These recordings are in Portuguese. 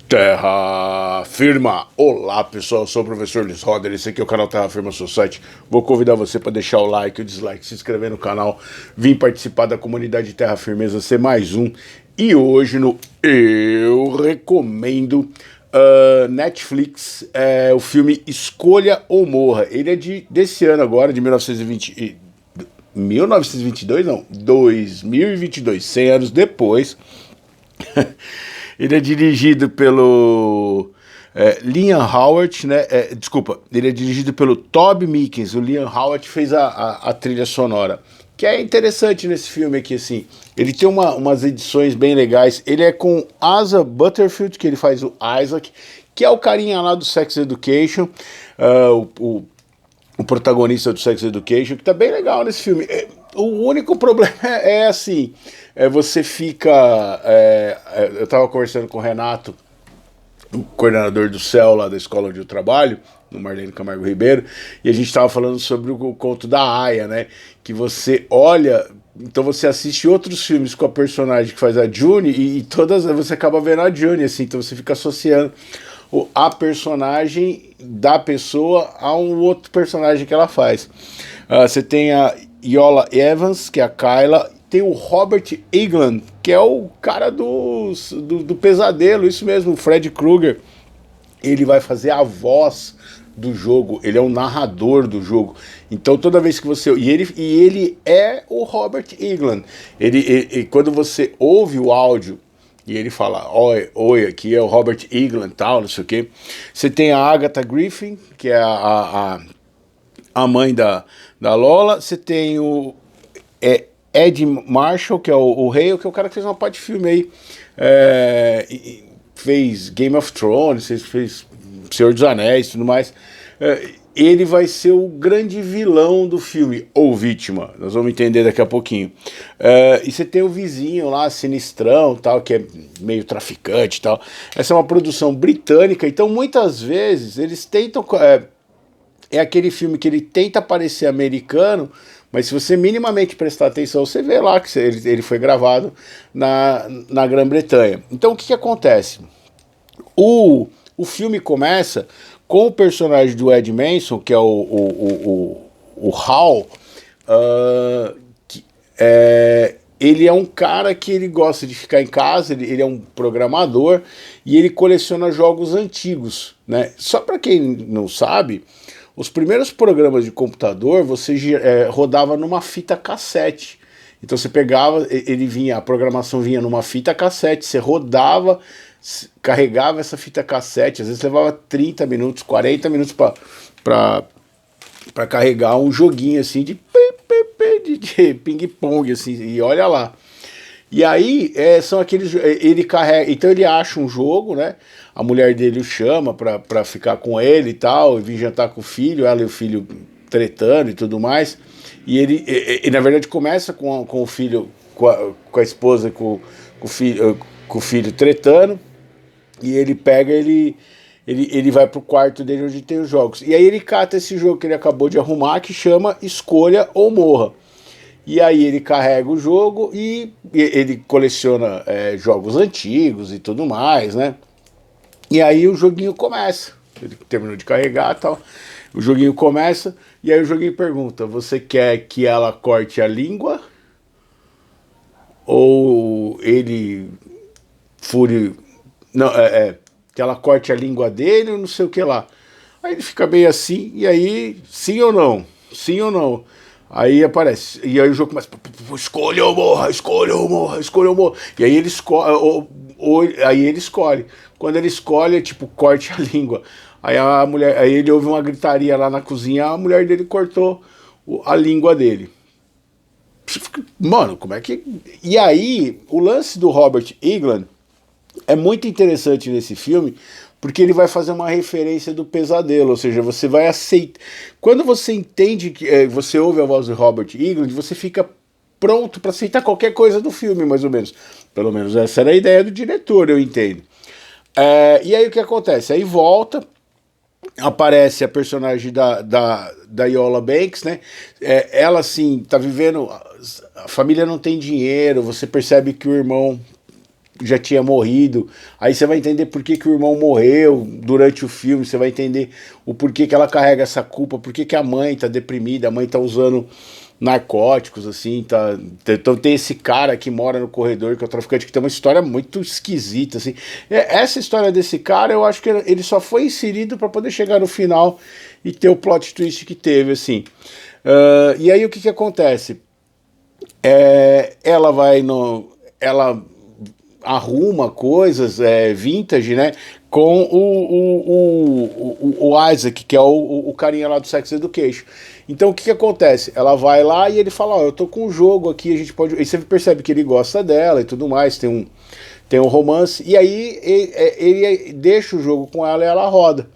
Terra Firma! Olá pessoal, eu sou o professor Liz Roder, esse aqui é o canal Terra Firma Society. Vou convidar você para deixar o like, o dislike, se inscrever no canal, vir participar da comunidade Terra Firmeza, ser mais um. E hoje no Eu Recomendo Netflix, o filme Escolha ou Morra. Ele é desse ano agora, de 1920, 1922 não, 2022, 100 anos depois. Ele é dirigido pelo Liam Howard, né? Desculpa, ele é dirigido pelo Toby Meekins. O Liam Howard fez a trilha sonora, que é interessante nesse filme aqui, assim. Ele tem umas edições bem legais. Ele é com Asa Butterfield, que ele faz o Isaac, que é o carinha lá do Sex Education, o protagonista do Sex Education, que tá bem legal nesse filme. O único problema assim, você fica... eu tava conversando com o Renato, o coordenador do CEL lá da escola onde eu trabalho, no Marlene Camargo Ribeiro, e a gente tava falando sobre o conto da Aya, né? Que você olha... Então você assiste outros filmes com a personagem que faz a June e todas você acaba vendo a June, assim, então você fica associando a personagem da pessoa a um outro personagem que ela faz. Você tem a Viola Evans, que é a Kyla, tem o Robert Englund, que é o cara do pesadelo, isso mesmo, o Fred Krueger. Ele vai fazer a voz do jogo, ele é o narrador do jogo. Então toda vez que você... E ele é o Robert Englund. Quando você ouve o áudio e ele fala, oi, aqui é o Robert Englund, tal, não sei o quê. Você tem a Agatha Griffin, que é a mãe da Lola. Você tem o Ed Marshall, que é o rei, que é o cara que fez uma parte de filme aí. Fez Game of Thrones, fez Senhor dos Anéis e tudo mais. Ele vai ser o grande vilão do filme, ou vítima, nós vamos entender daqui a pouquinho. E você tem o vizinho lá, sinistrão, tal, que é meio traficante e tal. Essa é uma produção britânica, então muitas vezes eles tentam... É aquele filme que ele tenta parecer americano, mas se você minimamente prestar atenção, você vê lá que ele foi gravado na Grã-Bretanha. Então o que acontece? O filme começa com o personagem do Ed Manson, que é o Hal, ele é um cara que ele gosta de ficar em casa, ele é um programador e ele coleciona jogos antigos, né? Só para quem não sabe, os primeiros programas de computador você rodava numa fita cassete. Então você pegava, a programação vinha numa fita cassete, você rodava, carregava essa fita cassete, às vezes levava 30 minutos, 40 minutos para carregar um joguinho assim de ping-pong, assim, e olha lá. E aí são aqueles... Ele carrega... Então ele acha um jogo, né? A mulher dele o chama pra ficar com ele e tal, e vir jantar com o filho, ela e o filho tretando e tudo mais. E ele na verdade começa com o filho, com a esposa, com o filho tretando, e ele pega, ele vai pro quarto dele onde tem os jogos. E aí ele cata esse jogo que ele acabou de arrumar, que chama Escolha ou Morra. E aí ele carrega o jogo e ele coleciona jogos antigos e tudo mais, né? E aí o joguinho começa. Ele terminou de carregar e tal. O joguinho começa e aí o joguinho pergunta: você quer que ela corte a língua? Ou ele fure... Não, que ela corte a língua dele ou não sei o que lá. Aí ele fica meio assim, e aí, sim ou não? Sim ou não? Aí aparece, e aí o jogo começa, escolha ou morra, escolha ou morra, escolha ou morra. E aí ele escolhe, aí ele escolhe. Quando ele escolhe, tipo, corte a língua. Aí a mulher, aí ele ouve uma gritaria lá na cozinha, a mulher dele cortou a língua dele. Mano, como é que... E aí, o lance do Robert Englund é muito interessante nesse filme, porque ele vai fazer uma referência do pesadelo, ou seja, você vai aceitar... Quando você entende, que você ouve a voz do Robert Englund, você fica pronto para aceitar qualquer coisa do filme, mais ou menos. Pelo menos essa era a ideia do diretor, eu entendo. E aí o que acontece? Aí volta, aparece a personagem da Viola Banks, né? Ela, assim, tá vivendo... A família não tem dinheiro, você percebe que o irmão já tinha morrido. Aí você vai entender por que, que o irmão morreu durante o filme, você vai entender o porquê que ela carrega essa culpa, por que, que a mãe tá deprimida, a mãe tá usando narcóticos, assim, tá. Então tem esse cara que mora no corredor, que é o traficante, que tem uma história muito esquisita, assim. Essa história desse cara, eu acho que ele só foi inserido para poder chegar no final e ter o plot twist que teve, assim. E aí o que que acontece? Ela vai no... Ela arruma coisas vintage, né? Com o Isaac, que é o carinha lá do Sex Education. Então o que que acontece? Ela vai lá e ele fala, ó, eu tô com um jogo aqui, a gente pode... E você percebe que ele gosta dela e tudo mais, tem um romance, e aí ele deixa o jogo com ela e ela roda.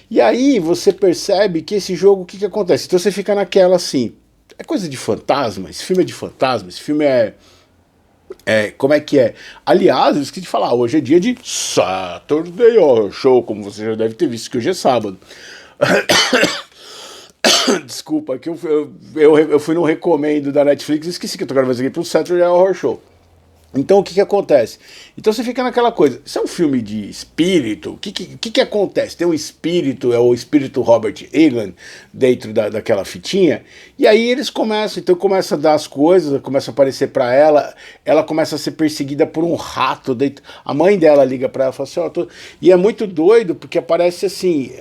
E aí você percebe que esse jogo, o que que acontece? Então você fica naquela assim, é coisa de fantasma? Esse filme é de fantasma? Esse filme como é que é? Aliás, eu esqueci de falar, hoje é dia de Saturday Horror Show, como você já deve ter visto, que hoje é sábado. Desculpa, que eu fui no recomendo da Netflix e esqueci que eu tô gravando isso aqui pro Saturday Horror Show. Então o que que acontece? Então você fica naquela coisa, isso é um filme de espírito? O que acontece? Tem um espírito, é o espírito Robert Englund dentro daquela fitinha, e aí eles começam, então começa a dar as coisas, começa a aparecer pra ela, ela começa a ser perseguida por um rato, dentro, a mãe dela liga pra ela e fala assim, ó, e é muito doido, porque aparece assim,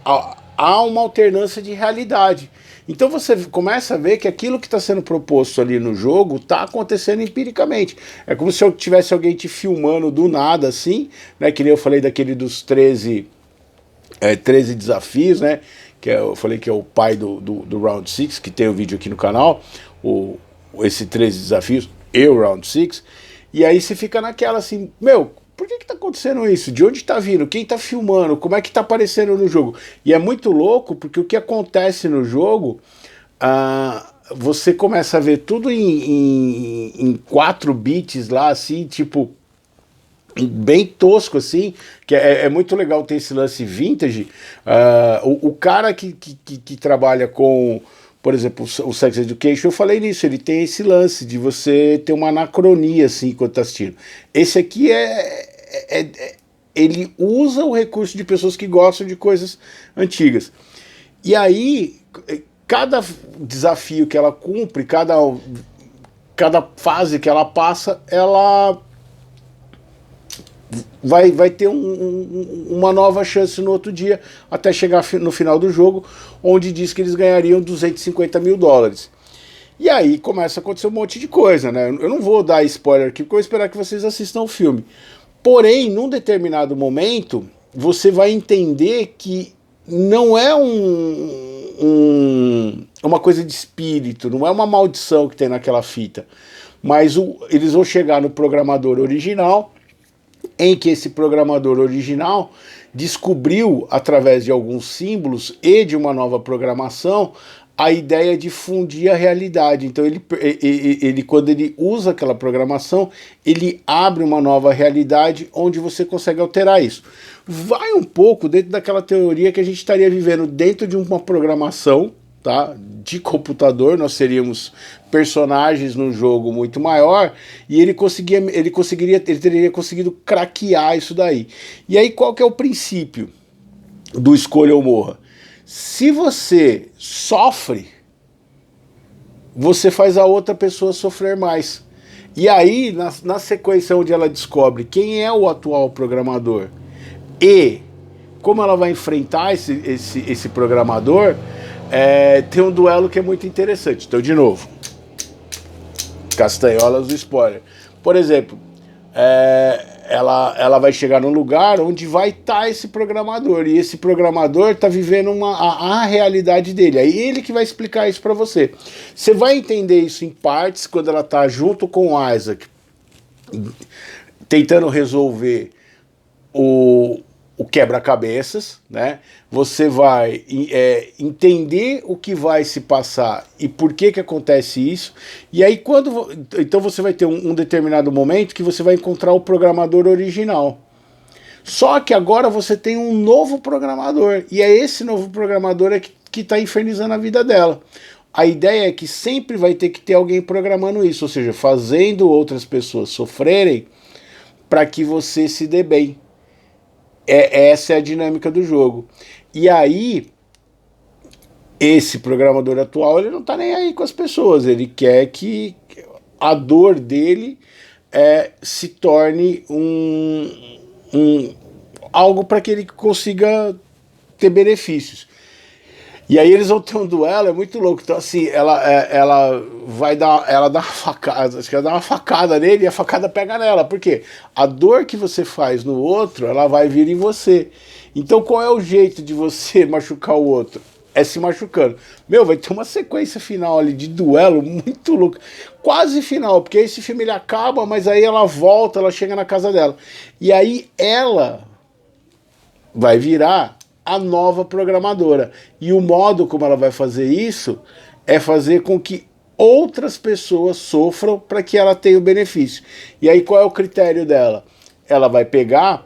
há uma alternância de realidade. Então você começa a ver que aquilo que está sendo proposto ali no jogo está acontecendo empiricamente. É como se tivesse alguém te filmando do nada, assim, né? Que nem eu falei daquele dos 13 desafios, né? Eu falei que é o pai do Round 6, que tem o vídeo aqui no canal, esse 13 desafios e o Round 6. E aí você fica naquela assim, meu, por que tá acontecendo isso? De onde tá vindo? Quem tá filmando? Como é que tá aparecendo no jogo? E é muito louco, porque o que acontece no jogo, você começa a ver tudo em 4 bits lá, assim, tipo, bem tosco, assim, que é muito legal ter esse lance vintage. O cara que trabalha com... Por exemplo, o Sex Education, eu falei nisso, ele tem esse lance de você ter uma anacronia assim enquanto tá assistindo. Esse aqui ele usa o recurso de pessoas que gostam de coisas antigas. E aí, cada desafio que ela cumpre, cada fase que ela passa, ela vai ter uma nova chance no outro dia, até chegar no final do jogo, onde diz que eles ganhariam 250 mil dólares. E aí começa a acontecer um monte de coisa, né? Eu não vou dar spoiler aqui, porque eu vou esperar que vocês assistam o filme. Porém, num determinado momento, você vai entender que não é uma coisa de espírito, não é uma maldição que tem naquela fita, mas eles vão chegar no programador original, em que esse programador original descobriu, através de alguns símbolos e de uma nova programação, a ideia de fundir a realidade. Então quando ele usa aquela programação, ele abre uma nova realidade onde você consegue alterar isso. Vai um pouco dentro daquela teoria que a gente estaria vivendo dentro de uma programação, tá, de computador, nós seríamos personagens no jogo muito maior, e ele teria conseguido craquear isso daí. E aí qual que é o princípio do escolha ou morra? Se você sofre, você faz a outra pessoa sofrer mais. E aí, na sequência onde ela descobre quem é o atual programador e como ela vai enfrentar esse programador, tem um duelo que é muito interessante. Então, de novo, castanholas do spoiler. Por exemplo, ela vai chegar num lugar onde vai estar esse programador, e esse programador está vivendo a realidade dele. Aí ele que vai explicar isso para você. Você vai entender isso em partes quando ela está junto com o Isaac, tentando resolver o quebra-cabeças, né? Você vai entender o que vai se passar e por que acontece isso, e aí então você vai ter um determinado momento que você vai encontrar o programador original. Só que agora você tem um novo programador, e é esse novo programador que está infernizando a vida dela. A ideia é que sempre vai ter que ter alguém programando isso, ou seja, fazendo outras pessoas sofrerem, para que você se dê bem. Essa é a dinâmica do jogo. E aí, esse programador atual, ele não tá nem aí com as pessoas, ele quer que a dor dele se torne algo para que ele consiga ter benefícios. E aí eles vão ter um duelo, é muito louco. Então, assim, ela dá uma facada, acho que ela dá uma facada nele e a facada pega nela. Por quê? A dor que você faz no outro, ela vai vir em você. Então, qual é o jeito de você machucar o outro? É se machucando. Meu, vai ter uma sequência final ali de duelo muito louca. Quase final, porque esse filme ele acaba, mas aí ela volta, ela chega na casa dela. E aí ela vai virar a nova programadora. E o modo como ela vai fazer isso é fazer com que outras pessoas sofram para que ela tenha o benefício. E aí qual é o critério dela? Ela vai pegar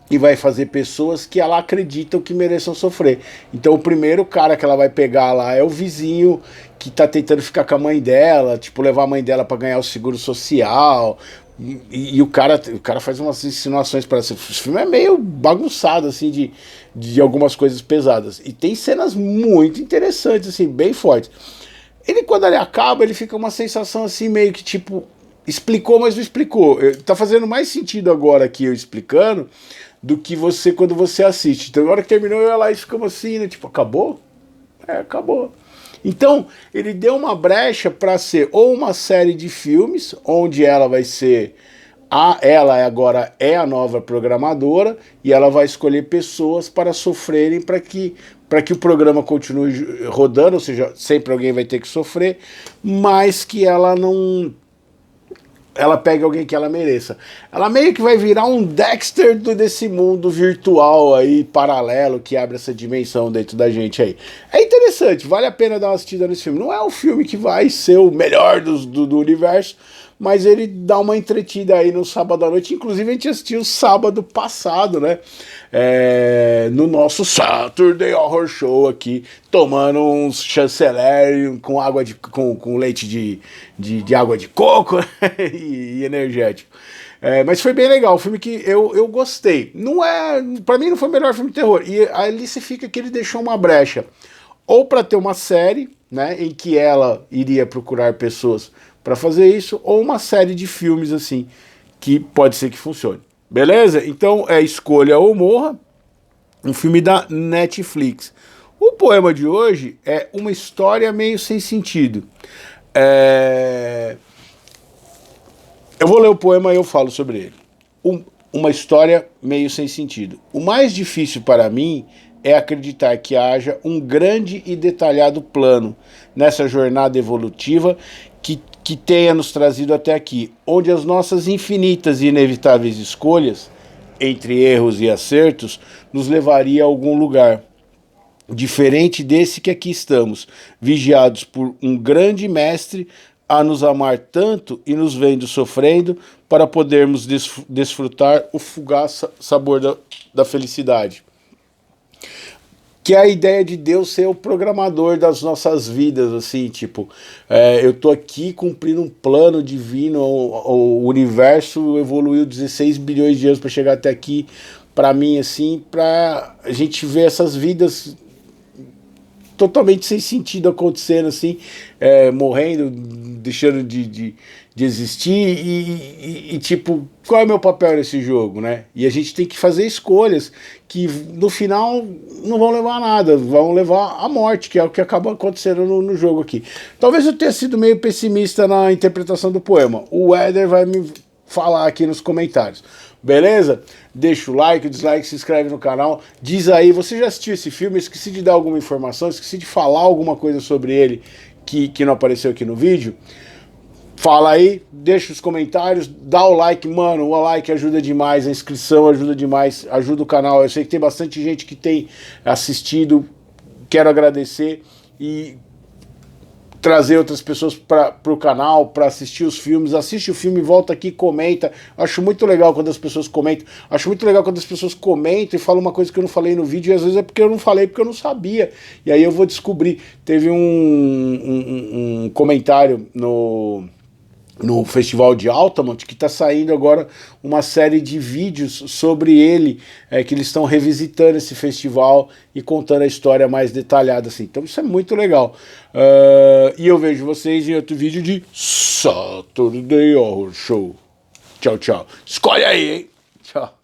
e vai fazer pessoas que ela acredita que mereçam sofrer. Então o primeiro cara que ela vai pegar lá é o vizinho que tá tentando ficar com a mãe dela, tipo, levar a mãe dela para ganhar o seguro social. E o cara faz umas insinuações para esse filme é meio bagunçado, assim, de algumas coisas pesadas. E tem cenas muito interessantes, assim, bem fortes. Ele, quando ele acaba, ele fica uma sensação assim, meio que tipo, explicou, mas não explicou. Tá fazendo mais sentido agora aqui eu explicando do que você quando você assiste. Então, na hora que terminou, eu ia lá e ficamos assim, né? Tipo, acabou? Acabou. Então, ele deu uma brecha para ser ou uma série de filmes, onde ela vai ser ela agora é a nova programadora e ela vai escolher pessoas para sofrerem para que o programa continue rodando, ou seja, sempre alguém vai ter que sofrer, mas que ela não ela pegue alguém que ela mereça. Ela meio que vai virar um Dexter desse mundo virtual aí, paralelo, que abre essa dimensão dentro da gente aí. É interessante, vale a pena dar uma assistida nesse filme. Não é um filme que vai ser o melhor do universo, mas ele dá uma entretida aí no sábado à noite. Inclusive a gente assistiu sábado passado, né? No nosso Saturday Horror Show aqui, tomando uns chanceler com água com leite de água de coco e energético. Mas foi bem legal, um filme que eu gostei. Não é, para mim não foi o melhor filme de terror. E ali se fica que ele deixou uma brecha, ou para ter uma série, né, em que ela iria procurar pessoas para fazer isso, ou uma série de filmes assim, que pode ser que funcione. Beleza? Então Escolha ou Morra, um filme da Netflix. O poema de hoje é uma história meio sem sentido. Eu vou ler o poema e eu falo sobre ele. Uma história meio sem sentido. O mais difícil para mim é acreditar que haja um grande e detalhado plano nessa jornada evolutiva que tenha nos trazido até aqui, onde as nossas infinitas e inevitáveis escolhas, entre erros e acertos, nos levaria a algum lugar diferente desse que aqui estamos, vigiados por um grande mestre a nos amar tanto e nos vendo sofrendo para podermos desfrutar o fugaz sabor da felicidade. Que é a ideia de Deus ser o programador das nossas vidas, assim, tipo, eu tô aqui cumprindo um plano divino, o universo evoluiu 16 bilhões de anos para chegar até aqui, para mim, assim, para a gente ver essas vidas totalmente sem sentido acontecendo, assim, morrendo, deixando de existir e tipo, qual é o meu papel nesse jogo, né? E a gente tem que fazer escolhas que no final não vão levar a nada, vão levar à morte, que é o que acaba acontecendo no jogo aqui. Talvez eu tenha sido meio pessimista na interpretação do poema. O Éder vai me falar aqui nos comentários. Beleza? Deixa o like, o dislike, se inscreve no canal. Diz aí, você já assistiu esse filme? Eu esqueci de dar alguma informação, esqueci de falar alguma coisa sobre ele que não apareceu aqui no vídeo. Fala aí, deixa os comentários, dá o like, mano, o like ajuda demais, a inscrição ajuda demais, ajuda o canal. Eu sei que tem bastante gente que tem assistido, quero agradecer e trazer outras pessoas para o canal, para assistir os filmes. Assiste o filme, volta aqui, comenta. Acho muito legal quando as pessoas comentam. Acho muito legal quando as pessoas comentam e falam uma coisa que eu não falei no vídeo, e às vezes é porque eu não falei, porque eu não sabia. E aí eu vou descobrir. Teve um comentário no Festival de Altamont, que está saindo agora uma série de vídeos sobre ele, que eles estão revisitando esse festival e contando a história mais detalhada, assim. Então isso é muito legal. E eu vejo vocês em outro vídeo de Saturday Horror Show. Tchau, tchau. Escolhe aí, hein? Tchau.